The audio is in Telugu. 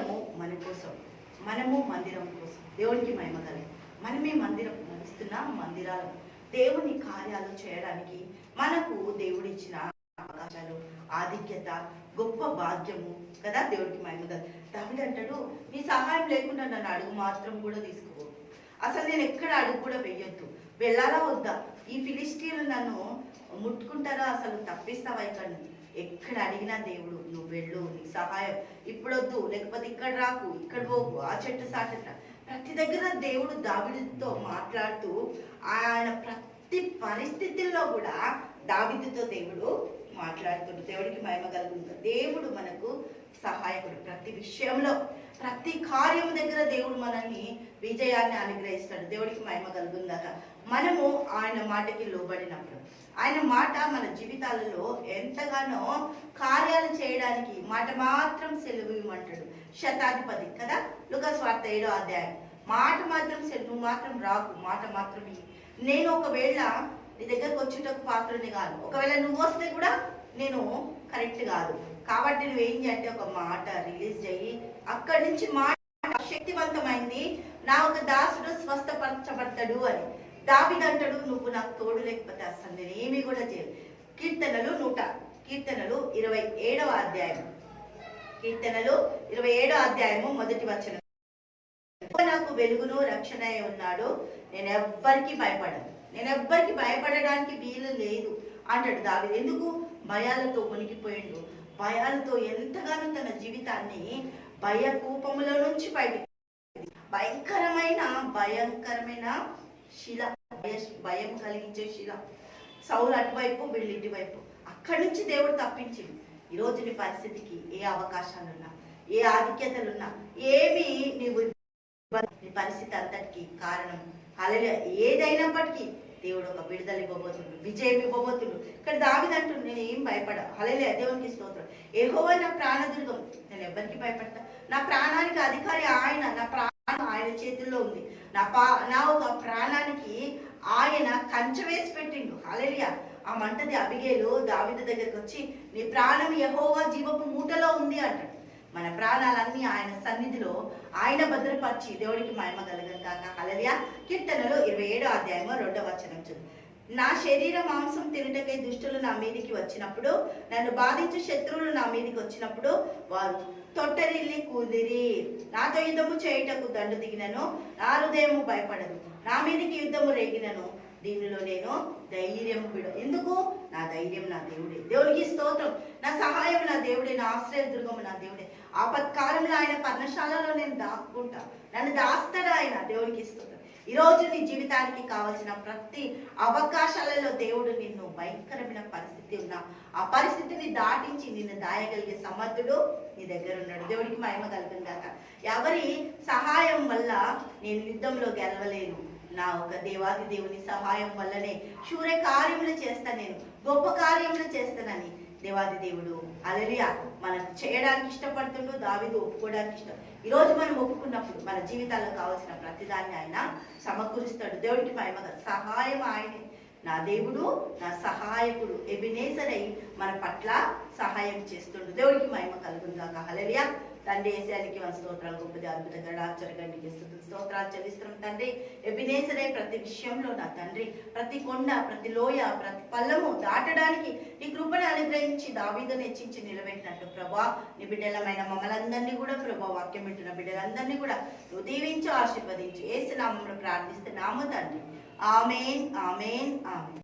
మందిరము మన కోసం, మనము మందిరం కోసం. దేవునికి మహిమ కలి. మనమే మందిరం, నడుస్తున్న మందిరాలు దేవుని కార్యాలు చేయడానికి మనకు దేవుడిచ్చిన అవకాశాలు, ఆధిక్యత, గొప్ప భాగ్యము కదా. దేవుడికి మహిమ కలి. దావీదు అంటాడు, నీ సహాయం లేకుండా నన్ను అడుగు మాత్రం కూడా తీసుకో, అసలు నేను ఎక్కడ అడుగు కూడా వెయ్యొద్దు, వెళ్ళాలా వద్దా, ఈ ఫిలిస్టీన్లు నన్ను ముట్టుకుంటారా, అసలు తప్పిస్తావా ఇక్కడ, ఎక్కడ అడిగినా దేవుడు నువ్వు వెళ్ళు, నీ సహాయం ఇప్పుడొద్దు, లేకపోతే ఇక్కడ రాకు, ఇక్కడ పోకు, ఆ చెట్టు సాటట, ప్రతి దగ్గర దేవుడు దావీదుతో మాట్లాడుతూ ఆయన ప్రతి పరిస్థితుల్లో కూడా దావీదుతో దేవుడు మాట్లాడుతుండు. దేవుడికి మహిమ కలుగుతుంది. దేవుడు మనకు సహాయకుడు. ప్రతి విషయంలో, ప్రతి కార్యం దగ్గర దేవుడు మనల్ని విజయాన్ని అనుగ్రహిస్తాడు. దేవుడికి మహిమ కలుగుందాక మనము ఆయన మాటకి లోబడినప్పుడు, ఆయన మాట మన జీవితాలలో ఎంతగానో కార్యాలు చేయడానికి మాట మాత్రం సెలవు ఇవ్వమంటాడు శతాధిపతి కదా. లూకాసు వార్త 7వ అధ్యాయం. మాట మాత్రం సెలవు మాత్రం రాకు, మాట మాత్రం నేను ఒకవేళ నీ దగ్గరకు వచ్చేటకు పాత్రని కాదు, ఒకవేళ నువ్వు వస్తే కూడా నేను కరెక్ట్ కాదు, కాబట్టి నువ్వేం చేయంటే ఒక మాట రిలీజ్ చేయి, అక్కడి నుంచి మాట శక్తివంతమైంది, నా ఒక దాసుడు స్వస్థపరచబడతాడు అని. దావీదు అంటాడు, నువ్వు నాకు తోడు లేకపోతే అసలు నేను ఏమీ కూడా చేయను. కీర్తనలు 27వ అధ్యాయం. కీర్తనలు 27వ అధ్యాయము 1వ వచనం. నాకు వెలుగును రక్షణ ఉన్నాడు, నేను ఎవ్వరికి భయపడను, నేను ఎవ్వరికి భయపడడానికి వీలు లేదు అంటాడు దావీదు. ఎందుకు? భయాలతో మునిగిపోయిండు. భయాలతో ఎంతగానో తన జీవితాన్ని భయ కూపములో నుంచి బయటికి, భయంకరమైన శిల, భయం కలిగించే శిల, సౌలు అటువైపు వీళ్ళు ఇటువైపు, అక్కడి నుంచి దేవుడు తప్పించింది. ఈరోజు నీ పరిస్థితికి ఏ అవకాశాలున్నా, ఏ ఆధిక్యతలున్నా, ఏమి నీవు నీ పరిస్థితి అంతటికి కారణం హల్లెలూయా ఏదైనప్పటికీ దేవుడు ఒక విడుదల ఇవ్వబోతుండు, విజయం ఇవ్వబోతుండు. ఇక్కడ దావీదు అంటుండు, నేను ఏం భయపడ. హల్లెలూయా దేవునికి స్తోత్రం. యెహోవా నా ప్రాణదుర్గం, నేను ఎవరికి భయపడతా, నా ప్రాణానికి అధికారి ఆయన, నా ప్రాణం ఆయన చేతుల్లో ఉంది, నా ఒక ప్రాణానికి ఆయన కంచె వేసి పెట్టిండు. హల్లెలూయా. ఆ మంటది అబిగేలు దావీదు దగ్గరికి వచ్చి, నీ ప్రాణం యెహోవా జీవపు మూటలో ఉంది అంటాడు. మన ప్రాణాలన్నీ ఆయన సన్నిధిలో ఆయన భద్రపరిచి. దేవుడికి మహిమ కలుగుగాక. హల్లెలూయా. కీర్తనలు 27వ అధ్యాయము 2వ వచనం చూడు. నా శరీర మాంసం తినుటకై దుష్టులు నా మీదికి వచ్చినప్పుడు, నన్ను బాధించే శత్రువులు నా మీదికి వచ్చినప్పుడు, వారు తొట్టరిల్లి కూదిరి. నాతో యుద్ధము చేయుటకు దండు దిగినను, నా హృదయము భయపడదు. నా మీదికి యుద్ధము రేగినను, దీనిలో నేను ధైర్యం విడ. ఎందుకు? నా ధైర్యం నా దేవుడే. దేవునికి స్తోత్రం. నా సహాయం నా దేవుడే, నా ఆశ్రయ దుర్గము నా దేవుడే. ఆపత్కాలంలో ఆయన పర్ణశాలలో నేను దాక్కుంటా, నన్ను దాస్తాడు ఆయన. దేవునికి స్తోత్రం. ఈరోజు నీ జీవితానికి కావాల్సిన ప్రతి అవకాశాలలో దేవుడు నిన్ను భయంకరమైన పరిస్థితి ఉన్నా ఆ పరిస్థితిని దాటించి నిన్ను దాయగలిగే సమర్థుడు నీ దగ్గర ఉన్నాడు. దేవుడికి మహిమ కలుగుగాక. ఎవరి సహాయం వల్ల నేను యుద్ధంలో గెలవలేను, నా ఒక దేవాది దేవుని సహాయం వల్లనే శూర్య కార్యములు చేస్తా, నేను గొప్ప కార్యములు చేస్తానని దేవాది దేవుడు హల్లెలూయా మనకు చేయడానికి ఇష్టపడుతుండు. దావీదు ఒప్పుకోవడానికి ఇష్టం. ఈరోజు మనం ఒప్పుకున్నప్పుడు మన జీవితాల్లో కావాల్సిన ప్రతిదాన్ని ఆయన సమకూరుస్తాడు. దేవుడికి మహిమ. సహాయం ఆయనే, నా దేవుడు నా సహాయకుడు ఎబెనేజర్ అయి మన పట్ల సహాయం చేస్తుండు. దేవుడికి మహిమ కలుగుగాక. హల్లెలూయా. తండ్రి యేసయ్యకి మన స్తోత్రాలు, గొప్పది అద్భుతంగా ఆశ్చర్యకరంగా స్తోత్రాలు చెల్లిస్తున్నాం తండ్రి. ఎబెనేజర్ అయి ప్రతి విషయంలో నా తండ్రి, ప్రతి కొండ, ప్రతి లోయ, ప్రతి పల్లము దాటడానికి నీ కృపను అనుగ్రహించి దావీదును హెచ్చించి నిలబెట్టినట్టు ప్రభా, నీ బిడ్డలమైన మమ్మల్ందరినీ కూడా ప్రభా, వాక్యం వింటున్న బిడ్డలందరినీ కూడా నువ్వు దీవించి ఆశీర్వదించి యేసు నామములో ప్రార్థిస్తున్నాము తండ్రి. ఆమేన్, ఆమేన్, ఆమేన్.